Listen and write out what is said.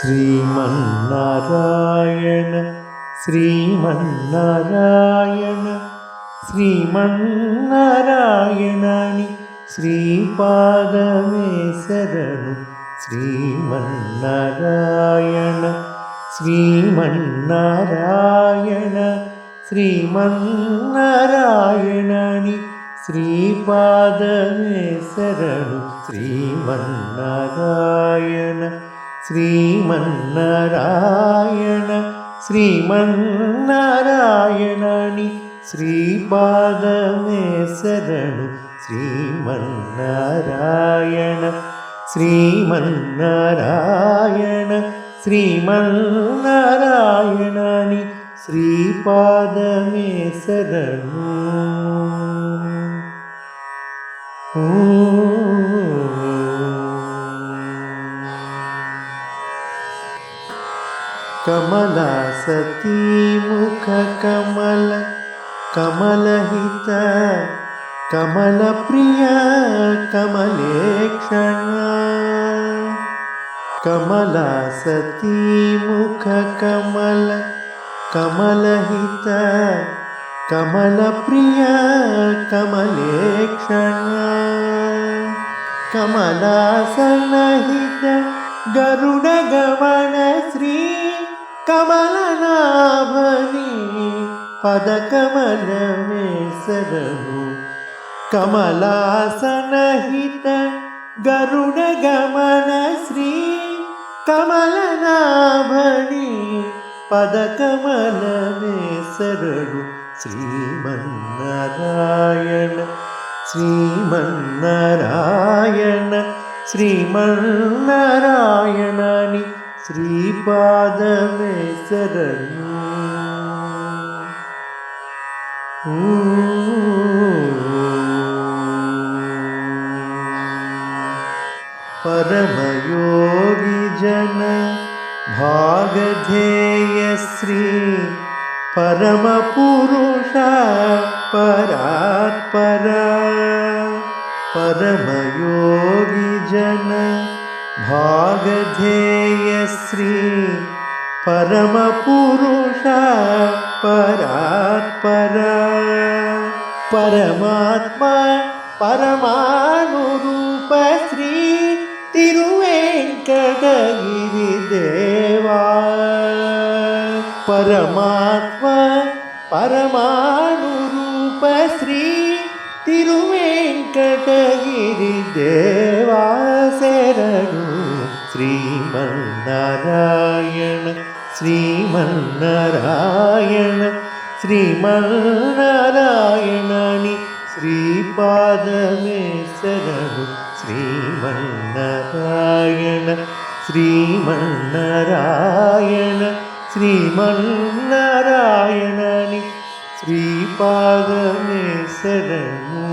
శ్రీమన్నారాయణ శ్రీమన్నారాయణ శ్రీమన్నారాయణని శ్రీపాదమే శరణు. శ్రీమన్నారాయణ శ్రీమన్నారాయణ శ్రీమన్నారాయణని శ్రీపాదమే శరణు. శ్రీమన్నారాయణ శ్రీమన్నారాయణ శ్రీమన్నారాయణని శ్రీపాదమే శరణు. శ్రీమన్నారాయణ శ్రీమన్నారాయణ శ్రీమన్నారాయణని శ్రీపాదమే శరణు. కమలాసతీ ముఖ కమల కమలహిత కమల ప్రియ కమలేక్షణ. కమలాసతీ ముఖ కమల కమలహిత కమల ప్రియ కమలేక్షణ. కమలాసనహిత గరుడ గమన శ్రీ కమలనాభని పదకమలమే శరణు. కమలాసనహిత గరుడ గమన శ్రీ కమలనాభని పదకమలమే శరణు. శ్రీమన్నారాయణ శ్రీమన్నారాయణ శ్రీమన్నారాయణని శ్రీపాదమే శరణు. పరమయోగి జన భాగధేయ శ్రీ పరమ పురుష పరాత్పర. పరమయోగి జన భాగధేయ శ్రీ పరమ పురుష పరాత్పర. పరమాత్మ పరమానురూప శ్రీ తిరువేంకటగిరి దేవా. పరమాత్మ పరమానురూప శ్రీ తిరువేంకటగిరి దేవా శరణు. శ్రీమన్నారాయణ శ్రీమన్నారాయణ శ్రీమన్నారాయణని శ్రీపాదమే శరణు. శ్రీమన్నారాయణ శ్రీమన్నారాయణ శ్రీమన్నారాయణని శ్రీపాదమే శరణు.